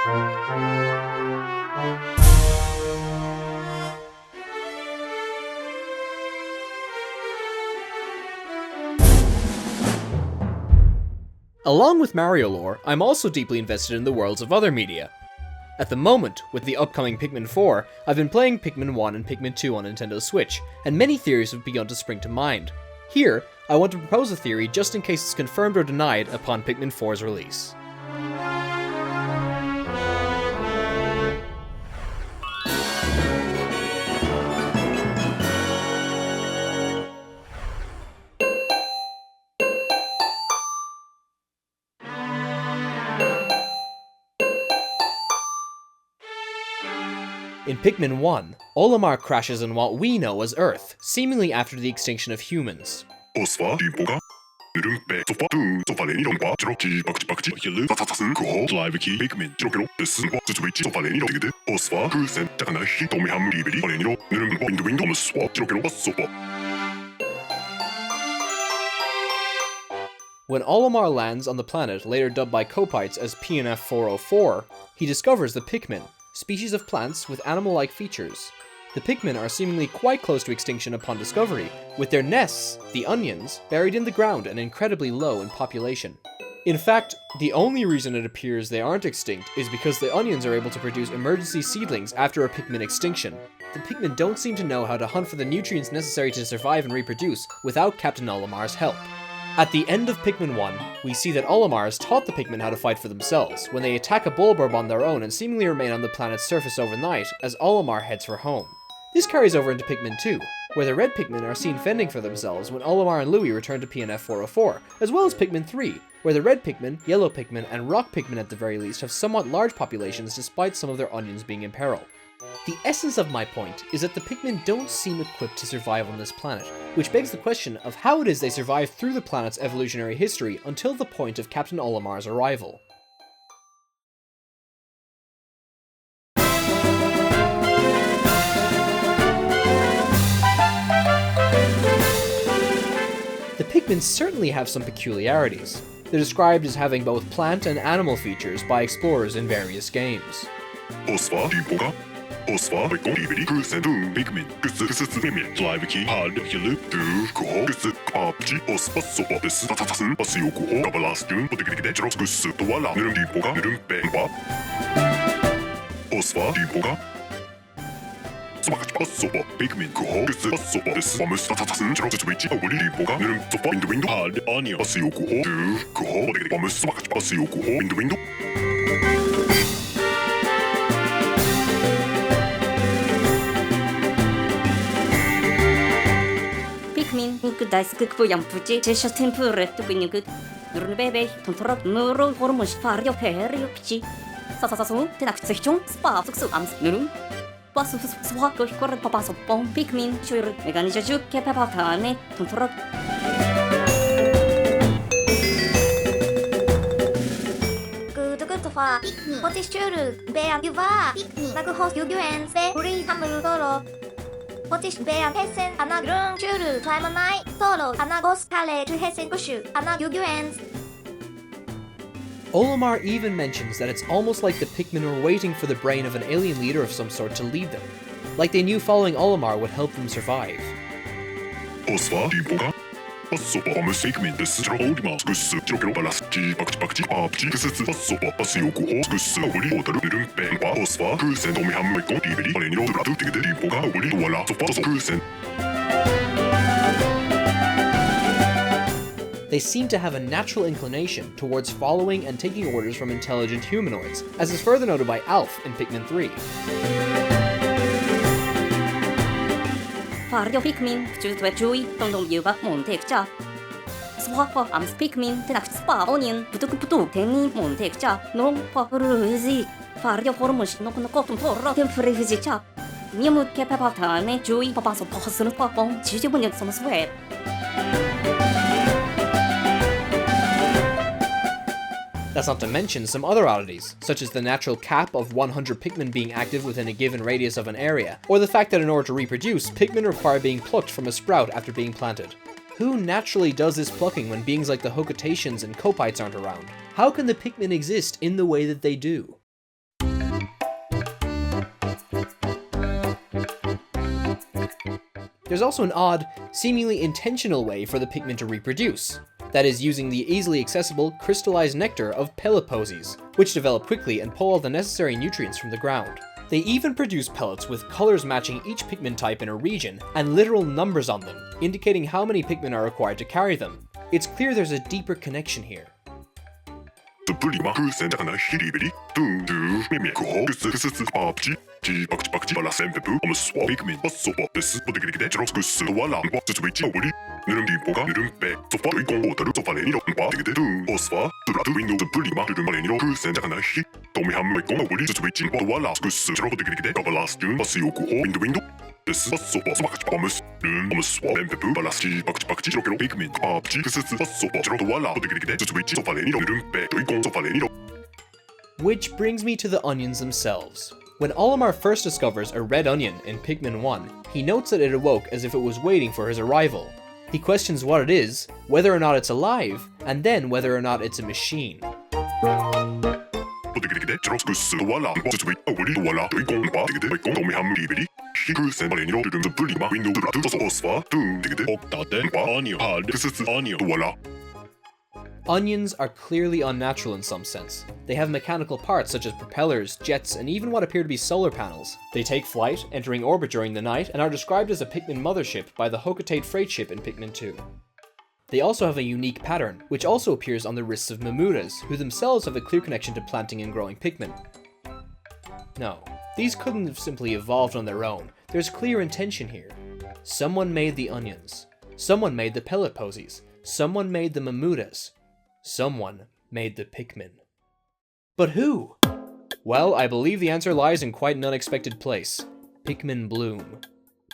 Along with Mario lore, I'm also deeply invested in the worlds of other media. At the moment, with the upcoming Pikmin 4, I've been playing Pikmin 1 and Pikmin 2 on Nintendo Switch, and many theories have begun to spring to mind. Here, I want to propose a theory just in case it's confirmed or denied upon Pikmin 4's release. In Pikmin 1, Olimar crashes on what we know as Earth, seemingly after the extinction of humans. When Olimar lands on the planet later dubbed by Copites as PNF 404, he discovers the Pikmin, species of plants with animal-like features. The Pikmin are seemingly quite close to extinction upon discovery, with their nests, the onions, buried in the ground and incredibly low in population. In fact, the only reason it appears they aren't extinct is because the onions are able to produce emergency seedlings after a Pikmin extinction. The Pikmin don't seem to know how to hunt for the nutrients necessary to survive and reproduce without Captain Olimar's help. At the end of Pikmin 1, we see that Olimar has taught the Pikmin how to fight for themselves, when they attack a Bulborb on their own and seemingly remain on the planet's surface overnight as Olimar heads for home. This carries over into Pikmin 2, where the red Pikmin are seen fending for themselves when Olimar and Louie return to PNF 404, as well as Pikmin 3, where the red Pikmin, yellow Pikmin, and rock Pikmin at the very least have somewhat large populations despite some of their onions being in peril. The essence of my point is that the Pikmin don't seem equipped to survive on this planet, which begs the question of how it is they survived through the planet's evolutionary history until the point of Captain Olimar's arrival. The Pikmin certainly have some peculiarities. They're described as having both plant and animal features by explorers in various games. Pikmin daiskup yang puji jesha tempure to bin good Rubebe control nuro hormos fario perio pichi Sasasu tenaksection spa su am nuru Pasu swak corre papaso pom Pikmin sure meganija juke papatane control fa Pikmin potisturu bear yuva Pikmin nagu host yuguens be uri hamuru toro Potish bear hessen ana grun churu taimanai toro ana gos kale to hessen kushu ana yuguens. Olimar even mentions that it's almost like the Pikmin were waiting for the brain of an alien leader of some sort to lead them, like they knew following Olimar would help them survive. They seem to have a natural inclination towards following and taking orders from intelligent humanoids, as is further noted by Alf in Pikmin 3. Fario Pikmin chui tongdong yuba montekcha. Swapa am Pikmin tenak spa onion putuk teni montekcha no paruzi. Fario hormos no kotum torro tempurizicha. Niamu kepapatane chui papaso pohsun papong chijubunya somswe. That's not to mention some other oddities, such as the natural cap of 100 Pikmin being active within a given radius of an area, or the fact that in order to reproduce, Pikmin require being plucked from a sprout after being planted. Who naturally does this plucking when beings like the Hokatations and Copites aren't around? How can the Pikmin exist in the way that they do? There's also an odd, seemingly intentional way for the Pikmin to reproduce. That is, using the easily accessible, crystallized nectar of Pellet posies, which develop quickly and pull all the necessary nutrients from the ground. They even produce pellets with colors matching each Pikmin type in a region, and literal numbers on them, indicating how many Pikmin are required to carry them. It's clear there's a deeper connection here. Which brings me to the onions themselves. When Olimar first discovers a red onion in Pikmin 1, he notes that it awoke as if it was waiting for his arrival. He questions what it is, whether or not it's alive, and then whether or not it's a machine. Onions are clearly unnatural in some sense. They have mechanical parts such as propellers, jets, and even what appear to be solar panels. They take flight, entering orbit during the night, and are described as a Pikmin mothership by the Hocotate freight ship in Pikmin 2. They also have a unique pattern, which also appears on the wrists of Mamutas, who themselves have a clear connection to planting and growing Pikmin. No, these couldn't have simply evolved on their own. There's clear intention here. Someone made the onions. Someone made the Pellet posies. Someone made the Mamutas. Someone made the Pikmin. But who? Well, I believe the answer lies in quite an unexpected place. Pikmin Bloom.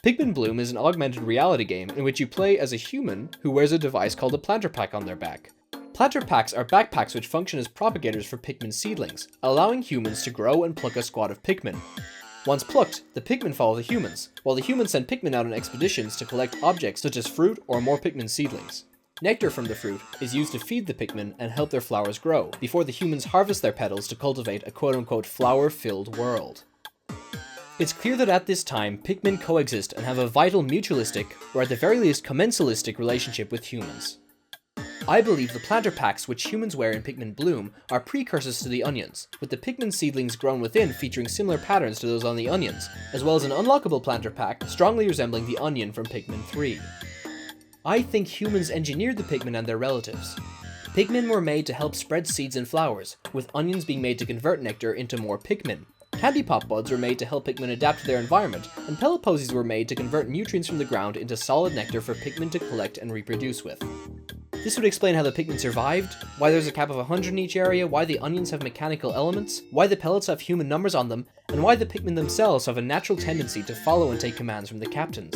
Pikmin Bloom is an augmented reality game in which you play as a human who wears a device called a planter pack on their back. Planter packs are backpacks which function as propagators for Pikmin seedlings, allowing humans to grow and pluck a squad of Pikmin. Once plucked, the Pikmin follow the humans, while the humans send Pikmin out on expeditions to collect objects such as fruit or more Pikmin seedlings. Nectar from the fruit is used to feed the Pikmin and help their flowers grow, before the humans harvest their petals to cultivate a quote-unquote flower-filled world. It's clear that at this time, Pikmin coexist and have a vital mutualistic, or at the very least commensalistic relationship with humans. I believe the planter packs which humans wear in Pikmin Bloom are precursors to the onions, with the Pikmin seedlings grown within featuring similar patterns to those on the onions, as well as an unlockable planter pack strongly resembling the onion from Pikmin 3. I think humans engineered the Pikmin and their relatives. Pikmin were made to help spread seeds and flowers, with onions being made to convert nectar into more Pikmin. Candy pop buds were made to help Pikmin adapt to their environment, and pellet posies were made to convert nutrients from the ground into solid nectar for Pikmin to collect and reproduce with. This would explain how the Pikmin survived, why there's a cap of 100 in each area, why the onions have mechanical elements, why the pellets have human numbers on them, and why the Pikmin themselves have a natural tendency to follow and take commands from the captains.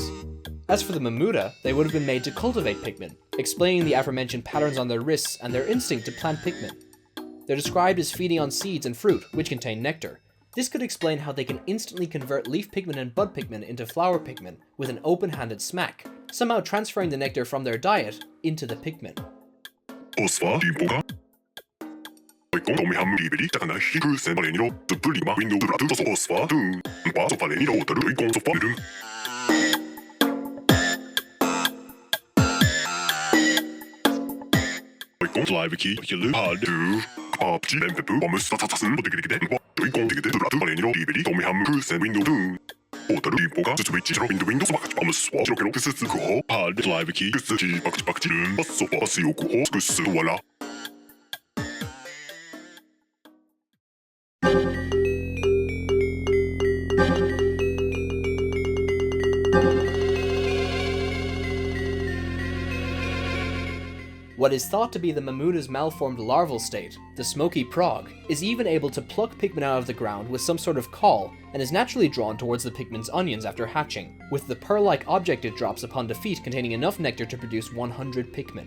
As for the Mamuta, they would have been made to cultivate Pikmin, explaining the aforementioned patterns on their wrists and their instinct to plant Pikmin. They're described as feeding on seeds and fruit, which contain nectar. This could explain how they can instantly convert leaf Pikmin and bud Pikmin into flower Pikmin with an open-handed smack, somehow transferring the nectar from their diet into the Pikmin. What is thought to be the Mamuta's malformed larval state, the smoky prog, is even able to pluck Pikmin out of the ground with some sort of call, and is naturally drawn towards the Pikmin's onions after hatching, with the pearl-like object it drops upon defeat containing enough nectar to produce 100 Pikmin.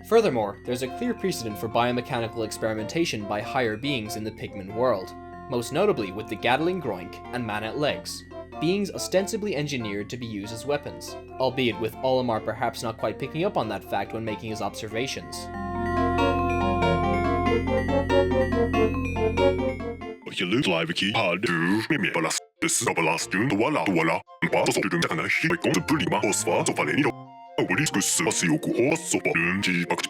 Furthermore, there's a clear precedent for biomechanical experimentation by higher beings in the Pikmin world, most notably with the Gatling Groink and Man-at Legs, beings ostensibly engineered to be used as weapons, albeit with Olimar perhaps not quite picking up on that fact when making his observations. Piklopedia, live key, hard, do, meme, balas, this, balas, do, voila, basso, do, takanashi, con, prima, osfa, sofaleniro. Obeliscus, Masioku, Sopa,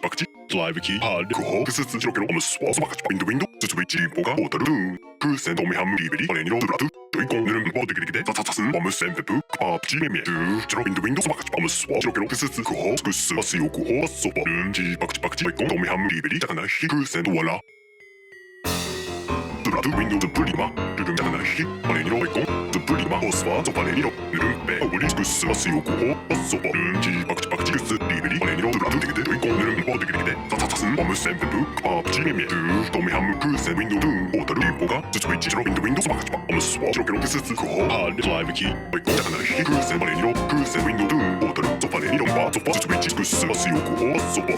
Pakchi, live key, hard, Kuho, Kisiro, Swaz, window, Switch, Poga, Water, Percent, Omiham, Liberi, Palenio, Ratu, Doikon, Bodig, Tatsan, Bombus, and Pepu, Papchi, Meme, drop in the windows, Bombus, Swaz, Kuho, Masioku, Sopa, Pakchi, Omiham, Liberi, Takanashi, Percent, Walla. Ratu, window, the Prima, Takanashi, Palenio, the Prima, Osva, Palenio, Obeliscus, Masioku, Sopa, Pakchi, Liberi, Palenio, Ratu, Doikon, Bodig, Tatsan, Bombus, and Pepu, Papchi, Meme, Tomiham, Percent, window, Water, Poga, Switch, drop in the windows, Bombus, Swaz, hard, live key, Takanashi, Percent, Palenio, Percent, window, Water, Palenio, Switch, Masioku, Sopa,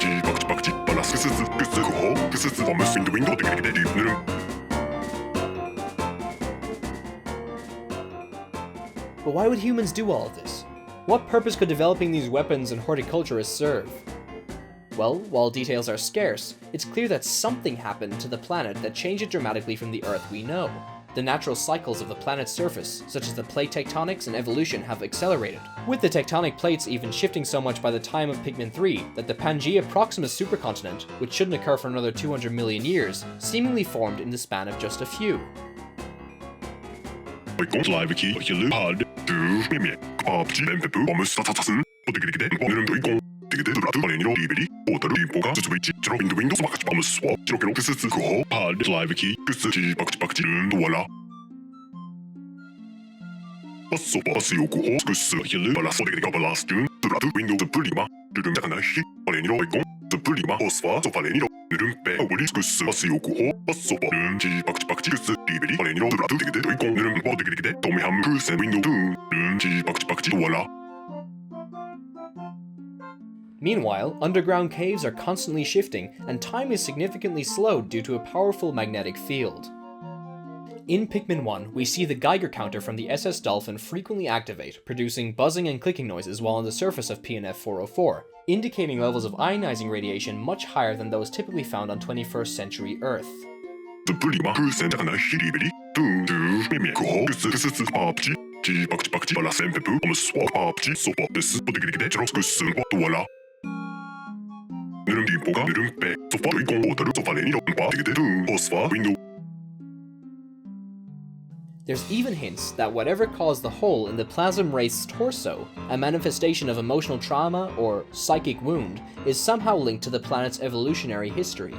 Pakchi, Balas, Bombus, in the window, But why would humans do all of this? What purpose could developing these weapons and horticulturists serve? Well, while details are scarce, it's clear that something happened to the planet that changed it dramatically from the Earth we know. The natural cycles of the planet's surface, such as the plate tectonics and evolution, have accelerated, with the tectonic plates even shifting so much by the time of Pikmin 3 that the Pangaea Proximus supercontinent, which shouldn't occur for another 200 million years, seemingly formed in the span of just a few. Live key, hard, do, meme, Papchi, and Pepu, Bombus, Tatsan, Bodig, Palenio, Liberi, Water, Poga, Switch, drop in the windows, Bombus, Swap, Kuho, hard, live key, Pakchi, voila. Sopa, Sioku, Balas, Balas, Ratu, window, the Prima, Takanashi, Palenio, the Prima, Osfa, Sofalenio, Obeliscus, Sioku, Sopa, Pakchi, Liberi, Palenio, Ratu, Doikon, Bodig, Tomiham, Percent, window, Pakchi, voila. Meanwhile, underground caves are constantly shifting, and time is significantly slowed due to a powerful magnetic field. In Pikmin 1, we see the Geiger counter from the SS Dolphin frequently activate, producing buzzing and clicking noises while on the surface of PNF 404, indicating levels of ionizing radiation much higher than those typically found on 21st century Earth. The Prima, Percent, Takanashi, Liberi, Meme, Kuho, Papchi, Pakchi, Balas, and Pepu, Swap, Papchi, Sopa, this, Bodig, Droskus, voila. Poga, Sofa, Doikon, Water, Sofalenio, Bodig, Osfa, window. There's even hints that whatever caused the hole in the Plasm Wraith's torso, a manifestation of emotional trauma or psychic wound, is somehow linked to the planet's evolutionary history.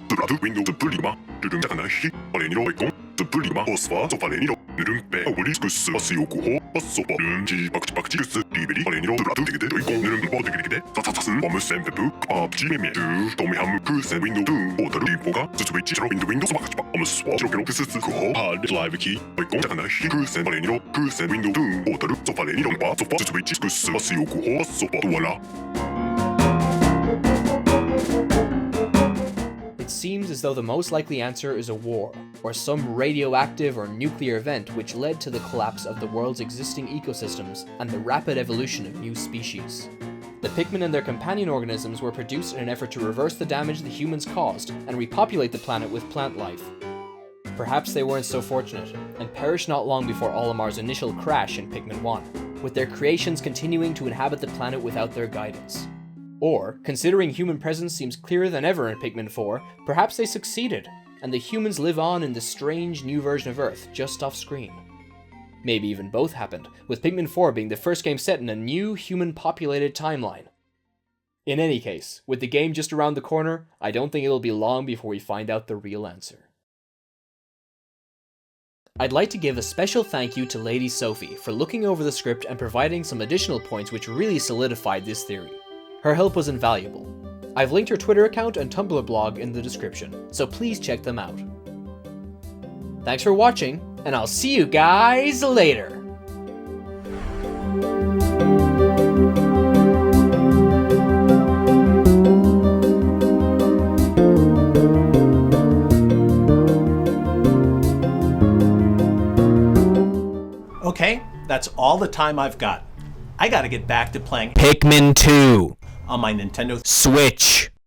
The window, the Prima, Takanashi, Palenio, the Prima, Osfa, Sofalenio, Obeliscus, Sioku, Sopa, Pakchi, Liberi, Palenio, Ratu, Doikon, Bodig, Tatsan, Bombus, and Pepu, Papchi, Meme, Tomiham, Percent, window, Water, Poga, Switch, drop in the windows, Bombus, Swap, hard, live key, Takanashi, Percent, Palenio, Percent, window, Water, Sofalenio, Sofa, Switch, Sioku, Sopa, voila. It seems as though the most likely answer is a war, or some radioactive or nuclear event which led to the collapse of the world's existing ecosystems and the rapid evolution of new species. The Pikmin and their companion organisms were produced in an effort to reverse the damage the humans caused and repopulate the planet with plant life. Perhaps they weren't so fortunate, and perished not long before Olimar's initial crash in Pikmin 1, with their creations continuing to inhabit the planet without their guidance. Or, considering human presence seems clearer than ever in Pikmin 4, perhaps they succeeded, and the humans live on in this strange new version of Earth just off screen. Maybe even both happened, with Pikmin 4 being the first game set in a new human-populated timeline. In any case, with the game just around the corner, I don't think it'll be long before we find out the real answer. I'd like to give a special thank you to Lady Sophie for looking over the script and providing some additional points which really solidified this theory. Her help was invaluable. I've linked her Twitter account and Tumblr blog in the description, so please check them out. Thanks for watching, and I'll see you guys later! Okay, that's all the time I've got. I gotta get back to playing Pikmin 2 on my Nintendo Switch.